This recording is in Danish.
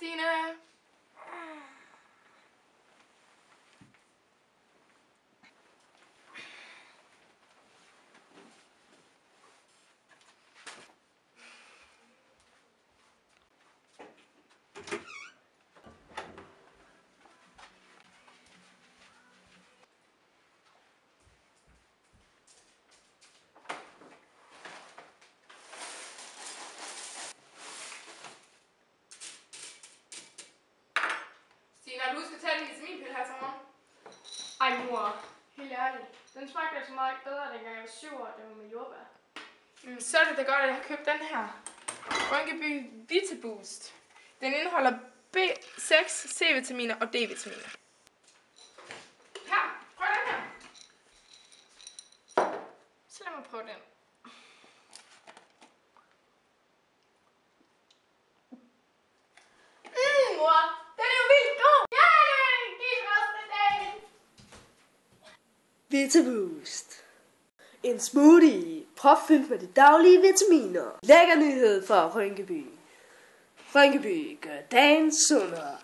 Stine. Stine, har du husket at tage en vitaminpille her til morgen? Ej mor, helt ærligt. Den smagte altså meget bedre, dengang jeg var 7 år, det var med jordbær. Så er det da godt, at jeg har købt den her. Rynkeby VitaBoost. Den indeholder B6, C-vitaminer og D-vitaminer. Her, prøv den her. Så lad mig prøve den. Mor, den er jo vildt god! Yay! Giv resten af dagen! VitaBoost. En smoothie propfyldt med de daglige vitaminer. Lækker nyhed fra Rynkeby. Rynkeby gør dagen sundere.